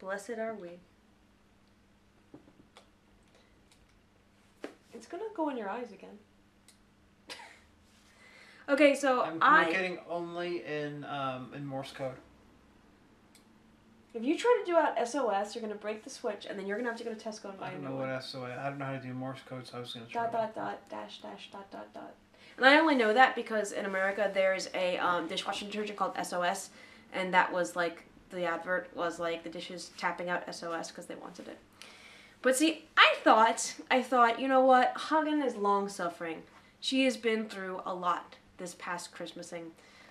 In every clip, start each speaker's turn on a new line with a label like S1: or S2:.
S1: Blessed are we. It's gonna go in your eyes again. Okay, so
S2: I'm communicating only in Morse code.
S1: If you try to do out SOS, you're gonna break the switch, and then you're gonna have to go to Tesco and buy
S2: I don't
S1: a new
S2: know
S1: one.
S2: what SOS. I don't know how to do Morse code, so I was gonna try.
S1: Dash dot. And I only know that because in America there's a dishwashing detergent called SOS, and that was like the advert was like the dishes tapping out SOS because they wanted it. But see, I thought, you know what? Hagan is long suffering. She has been through a lot this past Christmasing.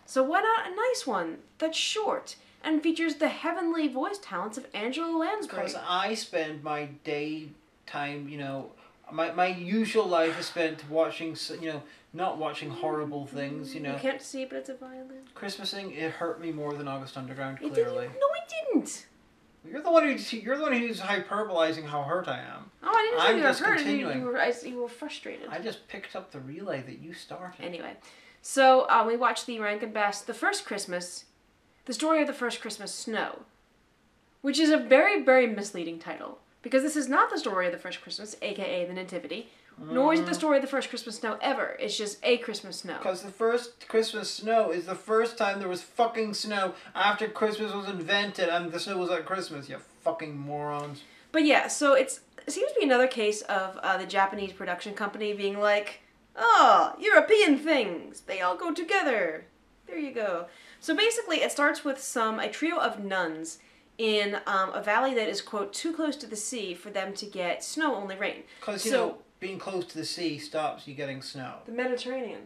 S1: So why not a nice one that's short and features the heavenly voice talents of Angela Lansbury?
S2: Because I spend my daytime, my usual life is spent watching, not watching horrible things,
S1: You can't see, but it's a violin.
S2: Christmasing, it hurt me more than August Underground,
S1: It
S2: clearly.
S1: didn't. No, it didn't.
S2: You're the one who's hyperbolizing how hurt I am.
S1: Oh, I didn't say
S2: I'm
S1: you were
S2: just
S1: hurt.
S2: continuing.
S1: You were frustrated.
S2: I just picked up the relay that you started.
S1: Anyway, so we watched the Rankin Bass, The First Christmas, The Story of the First Christmas Snow, which is a very, very misleading title. Because this is not the story of the first Christmas, aka the Nativity, nor is it the story of the first Christmas snow ever. It's just a Christmas snow.
S2: Because the first Christmas snow is the first time there was fucking snow after Christmas was invented and the snow was at Christmas, you fucking morons.
S1: But yeah, so it seems to be another case of the Japanese production company being like, oh, European things, they all go together. There you go. So basically it starts with a trio of nuns in a valley that is, quote, too close to the sea for them to get snow-only rain.
S2: Because, being close to the sea stops you getting snow.
S1: The Mediterranean.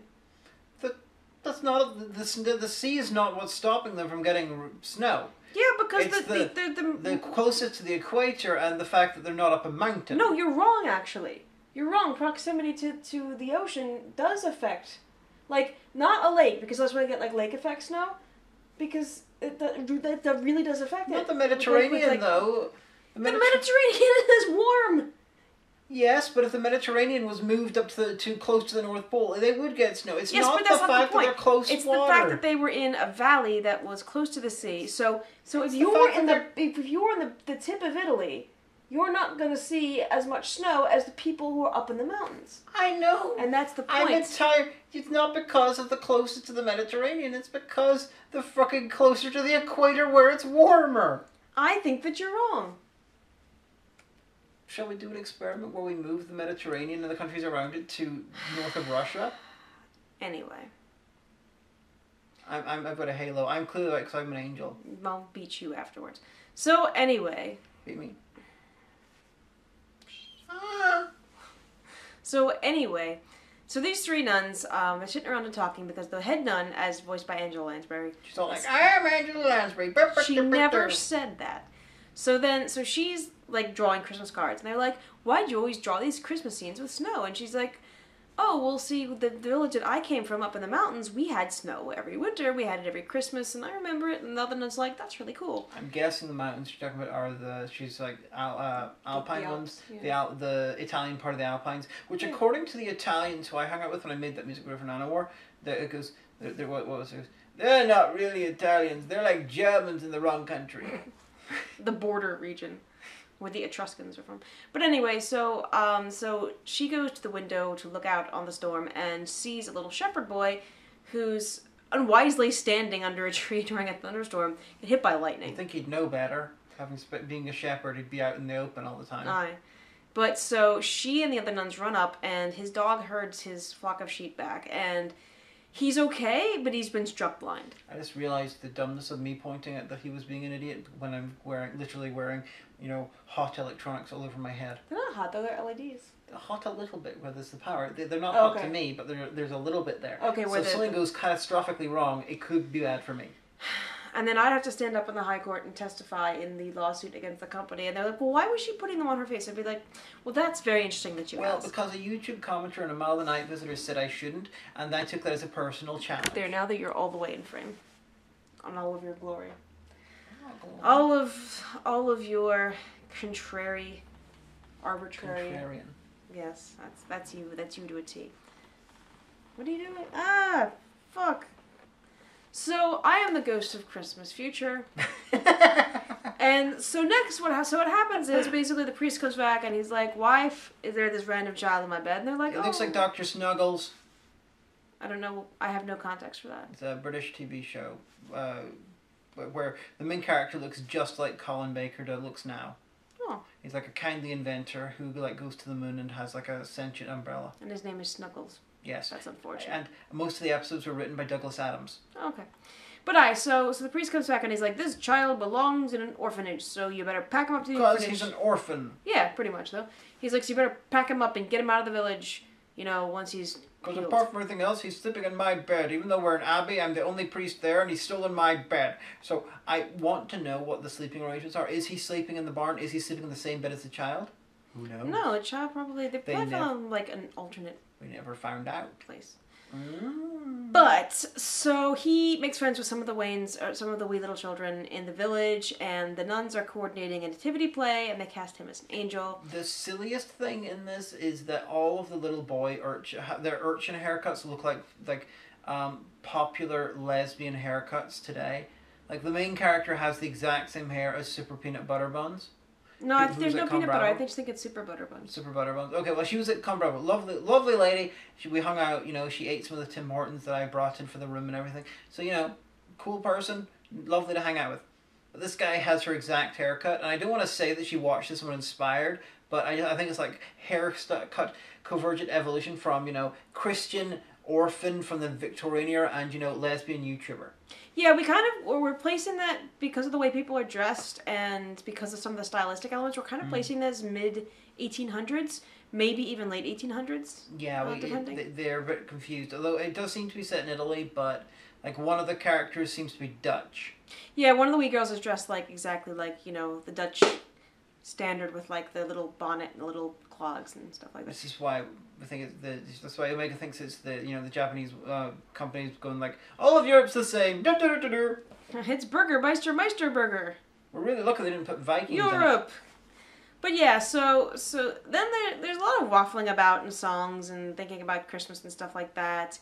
S2: That's not... The sea is not what's stopping them from getting snow.
S1: Yeah, because
S2: it's the closest to the equator and the fact that they're not up a mountain.
S1: No, you're wrong, actually. You're wrong. Proximity to the ocean does affect... Like, not a lake, because that's why you get, like, lake effect snow. Because that really does affect it.
S2: Not the Mediterranean, though.
S1: The Mediterranean is warm!
S2: Yes, but if the Mediterranean was moved up too close to the North Pole, they would get snow. It's not the fact that they're close to water.
S1: It's the fact that they were in a valley that was close to the sea. So if you were in the tip of Italy, you're not going to see as much snow as the people who are up in the mountains.
S2: I know.
S1: And that's the point.
S2: It's not because of the closest to the Mediterranean. It's because the fucking closer to the equator where it's warmer.
S1: I think that you're wrong.
S2: Shall we do an experiment where we move the Mediterranean and the countries around it to north of Russia?
S1: Anyway.
S2: I've got a halo. I'm clearly like, because I'm an angel.
S1: I'll beat you afterwards. So, anyway.
S2: Beat me.
S1: So, anyway. So these three nuns, they're sitting around and talking because the head nun, as voiced by Angela Lansbury...
S2: She's all like, I am Angela Lansbury.
S1: She never said that. So she's, like, drawing Christmas cards. And they're like, why'd you always draw these Christmas scenes with snow? And she's like, oh, well, see, the village that I came from up in the mountains, we had snow every winter. We had it every Christmas, and I remember it. And the other nun's like, that's really cool.
S2: I'm guessing the mountains she's talking about are she's like, Alpine
S1: the
S2: ones.
S1: yeah.
S2: The Italian part of the Alpines. Which, according to the Italians who I hung out with when I made that music video for Nanowar, it goes, what was it? They're not really Italians. They're like Germans in the wrong country.
S1: The border region where the Etruscans are from. But anyway, so she goes to the window to look out on the storm and sees a little shepherd boy who's unwisely standing under a tree during a thunderstorm and hit by lightning.
S2: I think he'd know better. Being a shepherd, he'd be out in the open all the time.
S1: Aye. But so she and the other nuns run up and his dog herds his flock of sheep back and he's okay, but he's been struck blind. I
S2: just realized the dumbness of me pointing at that he was being an idiot when I'm literally wearing, hot electronics all over my head.
S1: They're not hot though, they're LEDs.
S2: They're hot a little bit where there's the power. They're not hot to me, but there's a little bit there.
S1: Okay,
S2: so if something goes catastrophically wrong, it could be bad for me.
S1: And then I'd have to stand up in the high court and testify in the lawsuit against the company. And they're like, well, why was she putting them on her face? I'd be like, well, that's very interesting that you asked.
S2: Well, because a YouTube commenter and a Mile of the Night visitor said I shouldn't, and I took that as a personal challenge.
S1: There, now that you're all the way in frame. On all of your glory. All of your contrary, arbitrary...
S2: Contrarian.
S1: Yes, that's you. That's you to a T. What are you doing? Ah, fuck. So, I am the ghost of Christmas future. And so next, what happens is basically the priest comes back and he's like, "Wife, is there this random child in my bed?" And they're like,
S2: It looks like Dr. Snuggles.
S1: I don't know. I have no context for that.
S2: It's a British TV show where the main character looks just like Colin Baker looks now.
S1: Oh.
S2: He's like a kindly inventor who like goes to the moon and has like a sentient umbrella.
S1: And his name is Snuggles.
S2: Yes.
S1: That's unfortunate.
S2: And most of the episodes were written by Douglas Adams.
S1: Okay. But so the priest comes back and he's like, "This child belongs in an orphanage, so you better pack him up to the orphanage."
S2: Because he's an orphan.
S1: Yeah, pretty much though. He's like, "So you better pack him up and get him out of the village, once he's
S2: Because
S1: healed."
S2: apart from everything else, he's sleeping in my bed. Even though we're an abbey, I'm the only priest there, and he's still in my bed. So I want to know what the sleeping arrangements are. Is he sleeping in the barn? Is he sleeping in the same bed as the child? Who knows?
S1: No, the child probably, they probably found like an alternate
S2: We never found out.
S1: place.
S2: Mm.
S1: But, so he makes friends with some of the Waynes, or some of the wee little children in the village, and the nuns are coordinating a nativity play, and they cast him as an angel.
S2: The silliest thing in this is that all of the little boy their urchin haircuts look like popular lesbian haircuts today. Like the main character has the exact same hair as Super Peanut Butter Buns.
S1: No, there's no peanut butter. I just think it's Super Butter Buns.
S2: Super Butter Buns. Okay, well, she was at Cumberland. Lovely lady. We hung out, she ate some of the Tim Hortons that I brought in for the room and everything. So, cool person, lovely to hang out with. But this guy has her exact haircut, and I don't want to say that she watched this one inspired, but I think it's like haircut convergent evolution from, Christian orphan from the Victorian era and, lesbian YouTuber.
S1: Yeah, we're placing that because of the way people are dressed and because of some of the stylistic elements. We're kind of placing this mid 1800s, maybe even late 1800s.
S2: Yeah, they're a bit confused. Although it does seem to be set in Italy, but like one of the characters seems to be Dutch.
S1: Yeah, one of the wee girls is dressed exactly like the Dutch standard with like the little bonnet and the little clogs and stuff like that.
S2: This is why I think that's why Omega thinks it's the Japanese companies going like all of Europe's the same.
S1: It's Burger Meister Burger.
S2: We're really lucky they didn't put Vikings
S1: Europe. But yeah, so then there's a lot of waffling about in songs and thinking about Christmas and stuff like that.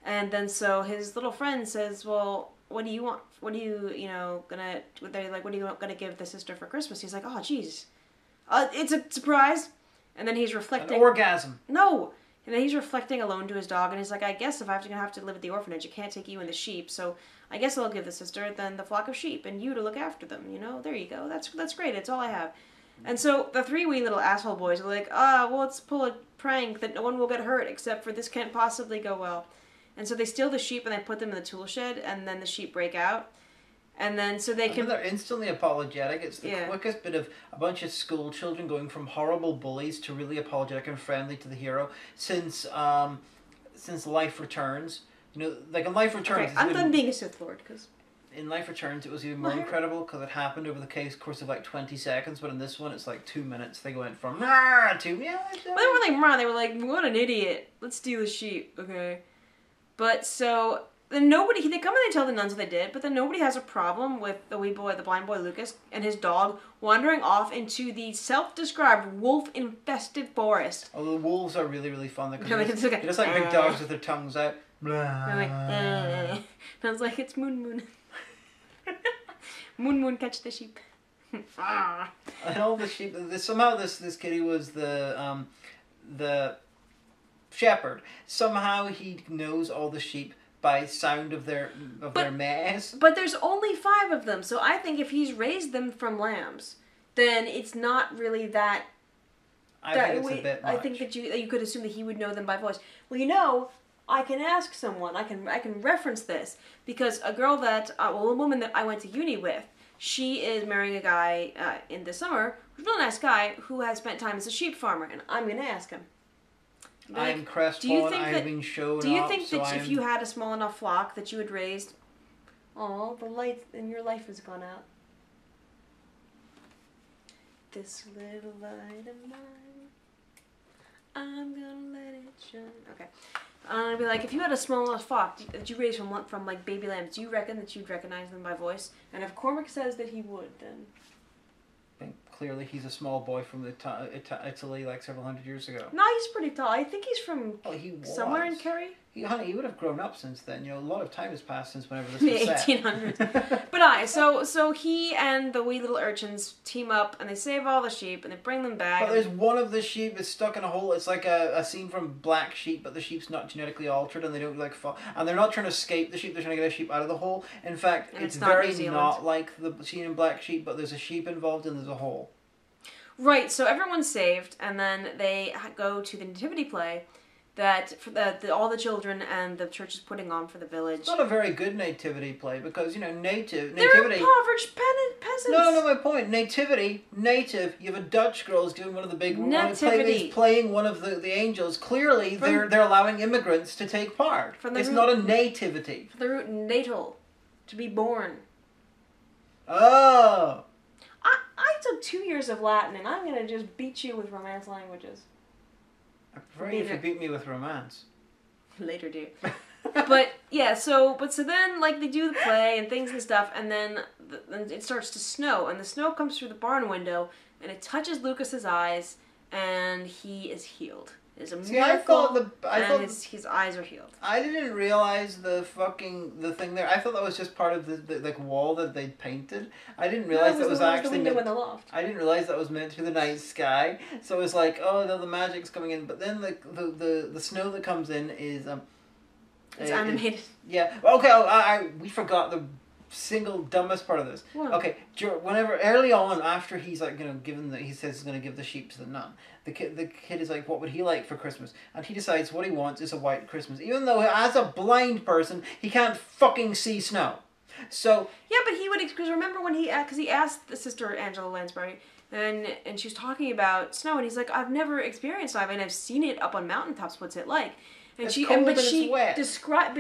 S1: And then so his little friend says, "Well, what do you want? What are you gonna?" They're like, "What are you gonna give the sister for Christmas?" He's like, "Oh, geez, it's a surprise." And then he's reflecting.
S2: An orgasm.
S1: No. And then he's reflecting alone to his dog, and he's like, "I guess if I'm gonna have to live at the orphanage, I can't take you and the sheep. So I guess I'll give the sister then the flock of sheep, and you to look after them. There you go. That's great. It's all I have." And so the three wee little asshole boys are like, well, let's pull a prank that no one will get hurt, except for this can't possibly go well. And so they steal the sheep and they put them in the tool shed, and then the sheep break out. And then so they can...
S2: They're instantly apologetic. It's the quickest bit of a bunch of school children going from horrible bullies to really apologetic and friendly to the hero since Life Returns. Like in Life Returns...
S1: Okay, I'm done being a Sith Lord, because...
S2: In Life Returns, it was even more incredible because it happened over the course of like 20 seconds, but in this one, it's like 2 minutes. They went from to
S1: Well, they were like, they were like, "What an idiot! Let's steal the sheep." Okay, but so then they come and they tell the nuns what they did, but then nobody has a problem with the wee boy, the blind boy Lucas, and his dog wandering off into the self-described wolf-infested forest.
S2: Oh, the wolves are really, really fun. They're just like big dogs with their tongues out.
S1: And I was like, it's Moon. Moon, catch the sheep.
S2: And all the sheep. Somehow this kitty was the shepherd. Somehow he knows all the sheep by sound of their mares.
S1: But there's only 5 of them, so I think if he's raised them from lambs, then it's not really that.
S2: I think it's a bit much.
S1: I think that you could assume that he would know them by voice. Well, I can ask someone. I can reference this because a woman that I went to uni with, she is marrying a guy in the summer, who's a really nice guy who has spent time as a sheep farmer, and I'm gonna ask him.
S2: I am crestfallen. I have been shown.
S1: Do you think that if you had a small enough flock that you would raise? Oh, the light in your life has gone out. This little light of mine, I'm gonna let it shine. Okay. I'd be like, if you had a small enough flock that you raised from like baby lambs, do you reckon that you'd recognize them by voice? And if Cormac says that he would, then...
S2: I think clearly he's a small boy from Italy like several hundred years ago.
S1: No, he's pretty tall. I think he's from somewhere in Kerry.
S2: Honey, you would have grown up since then. You know, a lot of time has passed since whenever this
S1: The
S2: was set.
S1: 1800s. But so he and the wee little urchins team up and they save all the sheep and they bring them back.
S2: But there's one of the sheep is stuck in a hole. It's like a scene from Black Sheep, but the sheep's not genetically altered and they don't like fall. And they're not trying to escape the sheep. They're trying to get a sheep out of the hole. In fact,
S1: And
S2: it's
S1: it's not
S2: very
S1: New Zealand.
S2: not like the scene in Black Sheep, but there's a sheep involved and there's a hole.
S1: Right. So everyone's saved, and then they go to the nativity play that all the children and the church is putting on for the village.
S2: It's not a very good nativity play because, you know,
S1: They're
S2: nativity...
S1: impoverished peasants.
S2: No, my point. Native. You have a Dutch girl who's doing one of the big...
S1: Nativity.
S2: Playing one of the angels. Clearly, they're allowing immigrants to take part. It's not a nativity.
S1: The root natal. To be born.
S2: Oh.
S1: I took 2 years of Latin, and I'm going to just beat you with Romance languages.
S2: I prefer you if you beat me with romance.
S1: Later, dude. But yeah, so then like they do the play and things and stuff, and then it starts to snow, and the snow comes through the barn window, and it touches Lucas's eyes, and he is healed. It's a miracle. His eyes are healed.
S2: I didn't realize the thing there. I thought that was just part of the like wall that they'd painted. I didn't realize that was actually
S1: the window in the loft.
S2: I didn't realize that was meant to be the night sky. So it was like, oh no, the magic's coming in. But then the snow that comes in is
S1: it's animated.
S2: Yeah. Okay. We forgot the single dumbest part of this.
S1: What?
S2: Okay. Whenever early on after he's like he says he's going to give the sheep to the nun. The kid is like, what would he like for Christmas? And he decides what he wants is a white Christmas. Even though as a blind person, he can't fucking see snow. So...
S1: Yeah, but he would... Because remember when he asked the sister, Angela Lansbury, and she was talking about snow, and he's like, I've never experienced snow, and I've seen it up on mountaintops. What's it like? And she describes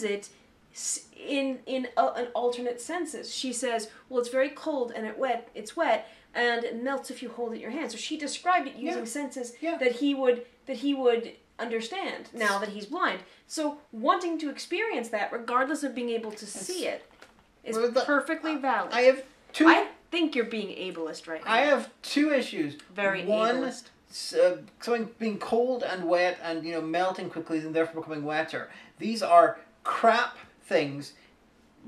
S1: it in an alternate senses. She says, well, it's very cold and it's wet, and it melts if you hold it in your hand. So she described it using senses that he would understand now that he's blind. So wanting to experience that, regardless of being able to see it, is perfectly valid. I think you're being ableist right now.
S2: I have two issues.
S1: Very
S2: ableist.
S1: One,
S2: something being cold and wet and melting quickly and therefore becoming wetter. These are crap things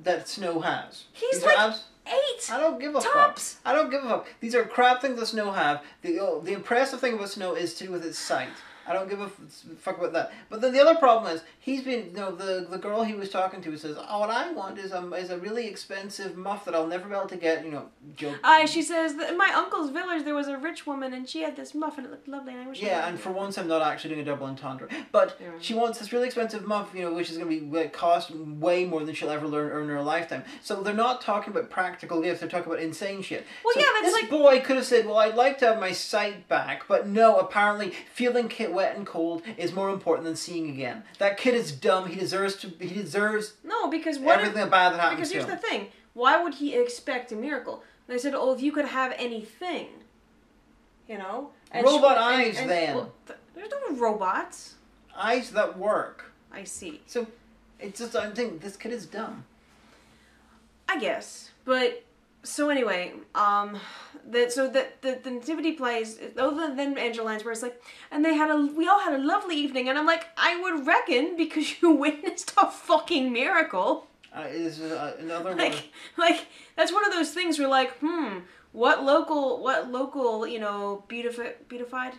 S2: that snow has.
S1: He's like 8.
S2: I don't give a
S1: tops.
S2: fuck. I don't give a fuck. These are crap things that snow have. The impressive thing about snow is to do with its sight. I don't give a fuck about that. But then the other problem is he's been the girl he was talking to says, oh, what I want is a really expensive muff that I'll never be able to get. Joke.
S1: She says that in my uncle's village there was a rich woman and she had this muff and it looked lovely and I wish.
S2: Yeah, and for once I'm not actually doing a double entendre. But she wants this really expensive muff, which is going to be cost way more than she'll ever earn in her lifetime. So they're not talking about practical gifts. They're talking about insane shit.
S1: Well,
S2: so this boy could have said, well, I'd like to have my sight back, but no, apparently feeling wet and cold is more important than seeing again. That kid is dumb. He deserves
S1: no, because
S2: everything bad that happens to him.
S1: Because here's the thing. Why would he expect a miracle? They said, oh, if you could have anything, And
S2: robot eyes, then.
S1: Well, there's no robots.
S2: Eyes that work.
S1: I see.
S2: So, it's just, I think this kid is dumb.
S1: I guess. But, so anyway, the nativity plays, then Angela Lansbury is like, and we all had a lovely evening, and I'm like, I would reckon, because you witnessed a fucking miracle.
S2: Is another one.
S1: Like, that's one of those things where what local, beatified?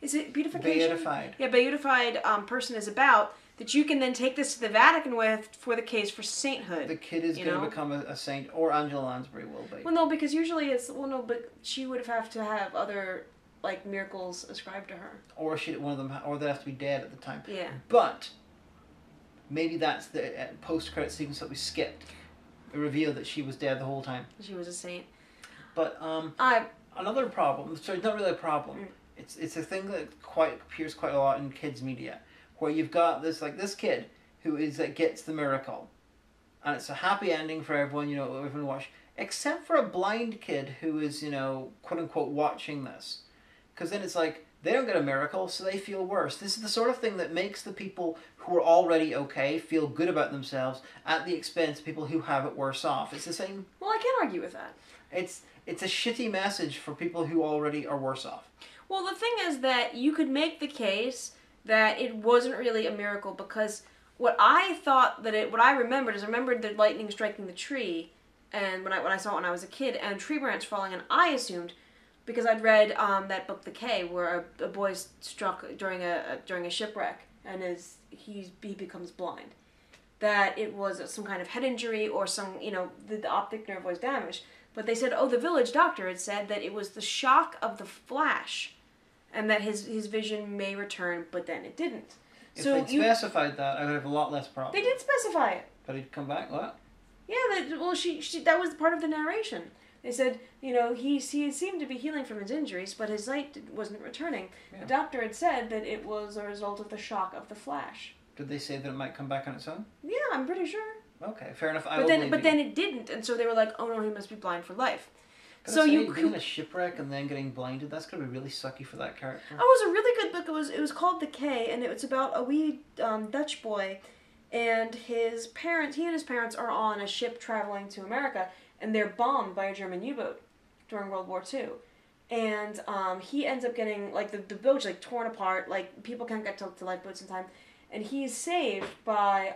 S1: Is it beatification?
S2: Beatified.
S1: Yeah, beatified person is about, that you can then take this to the Vatican with for the case for sainthood.
S2: The kid is going to become a saint, or Angela Lansbury will be.
S1: Well, no, because usually but she would have to have other, miracles ascribed to her.
S2: Or they'd have to be dead at the time.
S1: Yeah.
S2: But maybe that's the post-credit sequence that we skipped. It revealed that she was dead the whole time.
S1: She was a saint.
S2: But another problem. So it's not really a problem. It's a thing that appears quite a lot in kids' media, where you've got this kid who gets the miracle, and it's a happy ending for everyone. Everyone watch, except for a blind kid who is quote unquote watching this, because then it's like they don't get a miracle, so they feel worse. This is the sort of thing that makes the people who are already okay feel good about themselves at the expense of people who have it worse off. It's the same.
S1: Well, I can't argue with that.
S2: It's a shitty message for people who already are worse off.
S1: Well, the thing is that you could make the case that it wasn't really a miracle because what I remembered the lightning striking the tree, and when I saw it when I was a kid, and a tree branch falling, and I assumed, because I'd read that book The K, where a boy's struck during a shipwreck, and he becomes blind, that it was some kind of head injury or some, the optic nerve was damaged. But they said, the village doctor had said that it was the shock of the flash, and that his vision may return, but then it didn't.
S2: If they'd specified that, I would have a lot less problems.
S1: They did specify it.
S2: But he'd come back, what?
S1: Yeah, she that was part of the narration. They said, he seemed to be healing from his injuries, but his sight wasn't returning. Yeah. The doctor had said that it was a result of the shock of the flash.
S2: Did they say that it might come back on its own?
S1: Yeah, I'm pretty sure.
S2: Okay, fair enough.
S1: But then it didn't, and so they were like, oh no, he must be blind for life.
S2: So you being in a shipwreck and then getting blinded, that's gonna be really sucky for that character.
S1: Oh, it was a really good book. It was called The K, and it was about a wee Dutch boy, and he and his parents are on a ship traveling to America, and they're bombed by a German U-boat during World War II. And he ends up getting, the boat's, torn apart, people can't get to lifeboats in time, and he's saved by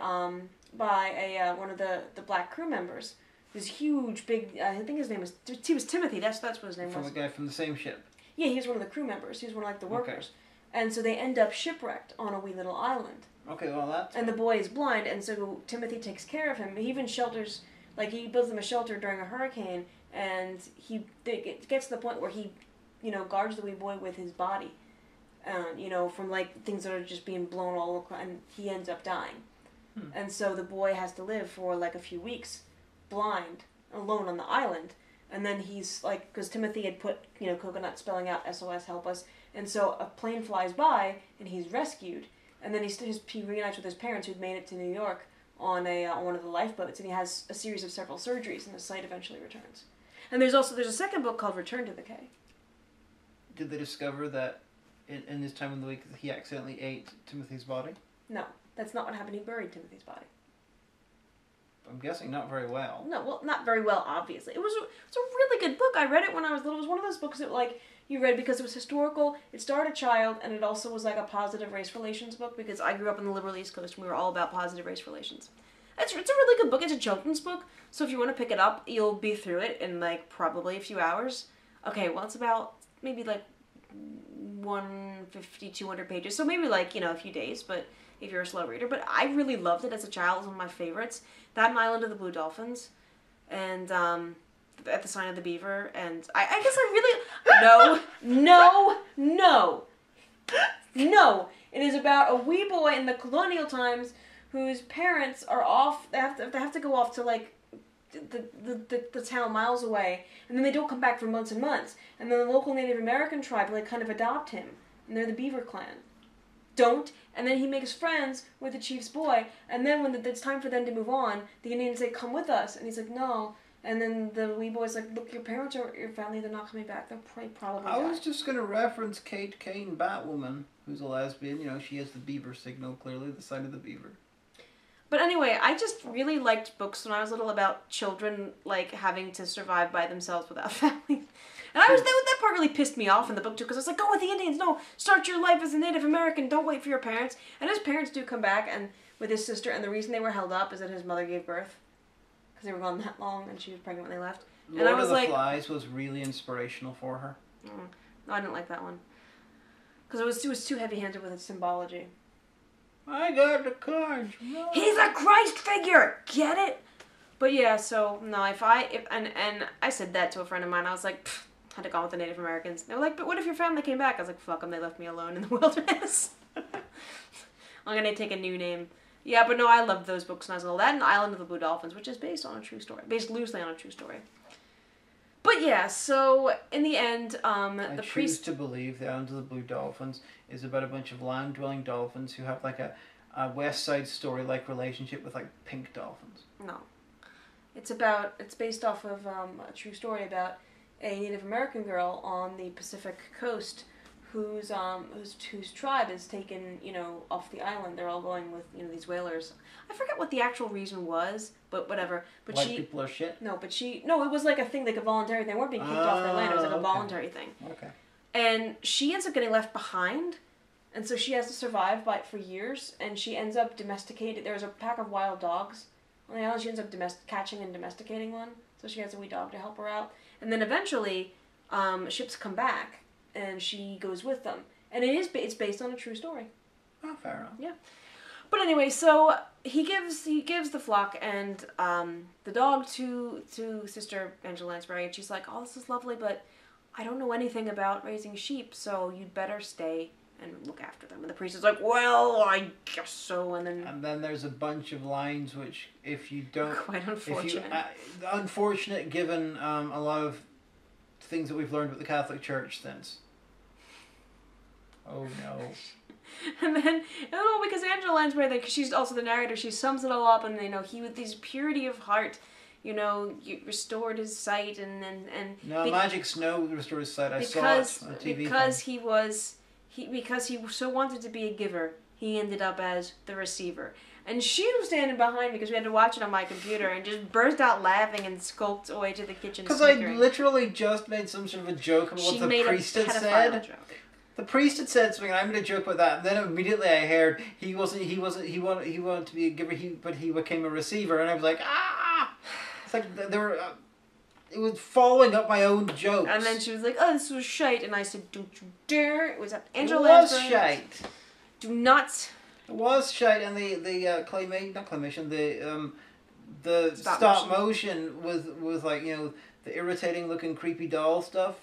S1: one of the black crew members. This huge, big, I think his name was Timothy, that's what his name was.
S2: From a guy from the same ship?
S1: Yeah, he's one of the crew members. He's one of, the workers. Okay. And so they end up shipwrecked on a wee little island.
S2: Okay, well that's...
S1: And the boy is blind, and so Timothy takes care of him. He even shelters, he builds him a shelter during a hurricane, and it gets to the point where he, guards the wee boy with his body. From, things that are just being blown all across, and he ends up dying. And so the boy has to live for, a few weeks, blind, alone on the island, and then he's because Timothy had put coconut spelling out SOS help us, and so a plane flies by and he's rescued, and then he reunites with his parents who'd made it to New York on one of the lifeboats, and he has a series of several surgeries, and his sight eventually returns. And there's a second book called Return to the K.
S2: Did they discover that in this time of the week he accidentally ate Timothy's body?
S1: No, that's not what happened. He buried Timothy's body.
S2: I'm guessing not very well.
S1: No, well, not very well, obviously. It's a really good book. I read it when I was little. It was one of those books that, you read because it was historical, it starred a child, and it also was, a positive race relations book, because I grew up on the liberal East Coast, and we were all about positive race relations. It's a really good book. It's a children's book, so if you want to pick it up, you'll be through it in, probably a few hours. Okay, well, it's about maybe, 150, 200 pages, so maybe, a few days, but... if you're a slow reader, but I really loved it as a child. It was one of my favorites. That and Island of the Blue Dolphins, and At the Sign of the Beaver, and I guess I really... No! It is about a wee boy in the colonial times whose parents are off, they have to go off to, the town miles away, and then they don't come back for months and months, and then the local Native American tribe, kind of adopt him, and they're the Beaver Clan. And then he makes friends with the chief's boy, and then when it's time for them to move on, the Indians say, come with us, and he's like, no, and then the wee boy's like, look, your parents or your family, they're not coming back, they'll probably die.
S2: I was just going to reference Kate Kane, Batwoman, who's a lesbian, she has the beaver signal, clearly, the sign of the beaver.
S1: But anyway, I just really liked books when I was little about children, having to survive by themselves without families. And that part really pissed me off in the book, too, because I was like, go with the Indians, no, start your life as a Native American, don't wait for your parents. And his parents do come back, and with his sister, and the reason they were held up is that his mother gave birth, because they were gone that long, and she was pregnant when they left. And
S2: Lord of the Flies was really inspirational for her.
S1: No, I didn't like that one. Because it was too heavy-handed with its symbology.
S2: I got the cards. No.
S1: He's a Christ figure! Get it? But yeah, so, no, and I said that to a friend of mine, I was like, had to go with the Native Americans. They were like, but what if your family came back? I was like, fuck them, they left me alone in the wilderness. I'm gonna take a new name. Yeah, but no, I loved those books when I was little. That and Island of the Blue Dolphins, which is based loosely on a true story. But yeah, so in the end,
S2: I choose to believe the Island of the Blue Dolphins is about a bunch of land-dwelling dolphins who have a West Side Story-like relationship with pink dolphins.
S1: No, it's based off of a true story about a Native American girl on the Pacific coast whose tribe is taken, off the island. They're all going with, these whalers. I forget what the actual reason was, but whatever. But
S2: White people are shit?
S1: No, it was a thing, a voluntary thing. They weren't being kicked off their land. It was a voluntary thing.
S2: Okay.
S1: And she ends up getting left behind And so she has to survive for years, and she ends up domesticated. There's a pack of wild dogs on the island. She ends up catching and domesticating one. So she has a wee dog to help her out. And then eventually, ships come back, and she goes with them. And it's based on a true story.
S2: Oh, fair enough.
S1: Yeah. But anyway, so he gives the flock and the dog to Sister Angela Lansbury, and she's like, "Oh, this is lovely, but I don't know anything about raising sheep, so you'd better stay and look after them." And the priest is like, "Well, I guess so." And then
S2: there's a bunch of lines which, if you don't,
S1: quite unfortunate.
S2: Unfortunate given a lot of things that we've learned about the Catholic Church since. Oh no.
S1: And then, because Angela Lansbury, because she's also the narrator, she sums it all up, and he with his purity of heart, you restored his sight, and
S2: Magic Snow restored his sight. I saw it on TV.
S1: Because he so wanted to be a giver, he ended up as the receiver. And she was standing behind me because we had to watch it on my computer and just burst out laughing and skulked away to the kitchen.
S2: Because I literally just made some sort of a joke about what the priest had said.
S1: Joke.
S2: The priest had said something, and I made a joke about that, and then immediately I heard he wanted to be a giver, but he became a receiver, and I was like, ah! It's like it was following up my own jokes.
S1: And then she was like, "Oh, this was shite," and I said, "Don't you dare!" It was Angela
S2: Lansbury.
S1: It was shite. Do not.
S2: It was shite, and the stop motion with like the irritating looking creepy doll stuff.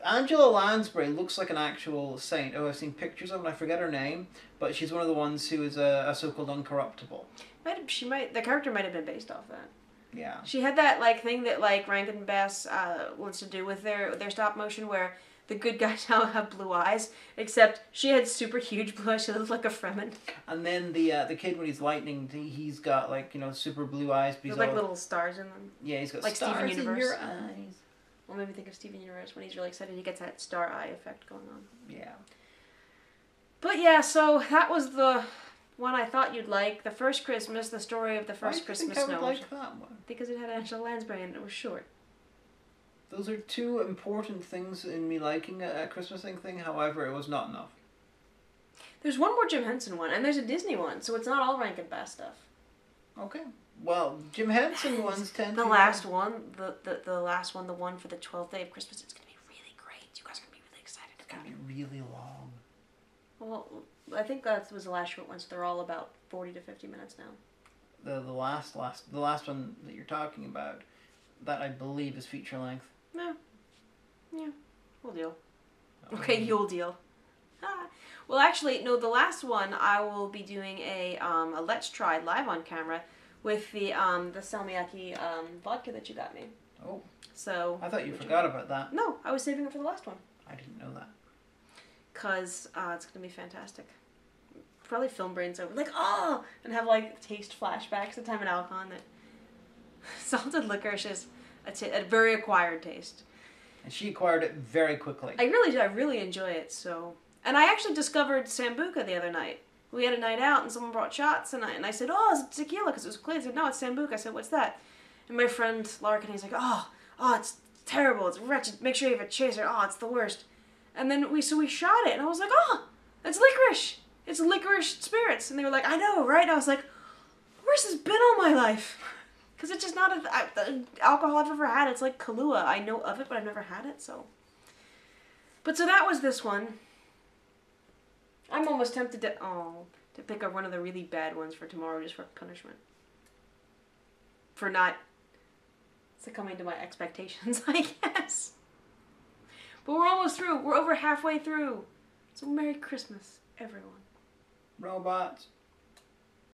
S2: Angela Lansbury looks like an actual saint. Oh, I've seen pictures of her, and I forget her name, but she's one of the ones who is a so-called uncorruptible.
S1: The character might have been based off that.
S2: Yeah.
S1: She had that thing that Rankin Bass wants to do with their stop motion, where the good guys now have blue eyes, except she had super huge blue eyes. She looked like a Fremen.
S2: And then the kid, when he's lightning, he's got super blue eyes.
S1: There's little stars in them.
S2: Yeah, he's got
S1: like
S2: stars
S1: Steven Universe.
S2: in your eyes.
S1: Well, maybe think of Steven Universe when he's really excited. He gets that star eye effect going on.
S2: Yeah.
S1: But yeah, so that was the one I thought you'd like. The First Christmas, the story of the first Christmas
S2: snow.
S1: snow.
S2: I would like that one.
S1: Because it had Angela Lansbury and it was short.
S2: Those are two important things in me liking a Christmas thing. However, it was not enough.
S1: There's one more Jim Henson one, and there's a Disney one, so it's not all Rankin Bass stuff.
S2: Okay. Well, Jim Henson ones tend to...
S1: The last one, the one for the 12th day of Christmas, it's going to be really great. You guys are going to be really excited.
S2: It's going to be really long.
S1: Well, I think that was the last short one, so they're all about 40 to 50 minutes now.
S2: The last one that you're talking about, that I believe is feature length.
S1: No. Yeah. We'll deal. Okay, you'll deal. Ah. Well, actually, no, the last one I will be doing a Let's Try live on camera with the salmiakki vodka that you got me.
S2: Oh.
S1: So.
S2: I thought you forgot about that.
S1: No, I was saving it for the last one.
S2: I didn't know that.
S1: Because it's going to be fantastic. Probably film brains over. And have taste flashbacks. The time in Alcon that salted licorice is a very acquired taste.
S2: And she acquired it very quickly.
S1: I really enjoy it, so. And I actually discovered Sambuca the other night. We had a night out and someone brought shots and I said, "Oh, it's tequila," because it was clear. I said, "No, it's Sambuca." I said, "What's that?" And my friend Larkin, he's like, oh, it's terrible. It's wretched. Make sure you have a chaser. Oh, it's the worst. And then we shot it and I was like, "Oh, it's licorice. It's licorice spirits." And they were like, "I know, right?" And I was like, "Where's this been all my life?" Because it's just not the alcohol I've ever had. It's like Kahlua. I know of it, but I've never had it, so. But so that was this one. I'm almost tempted to pick up one of the really bad ones for tomorrow just for punishment. For not succumbing to my expectations, I guess. But we're almost through. We're over halfway through. So Merry Christmas, everyone.
S2: Robots.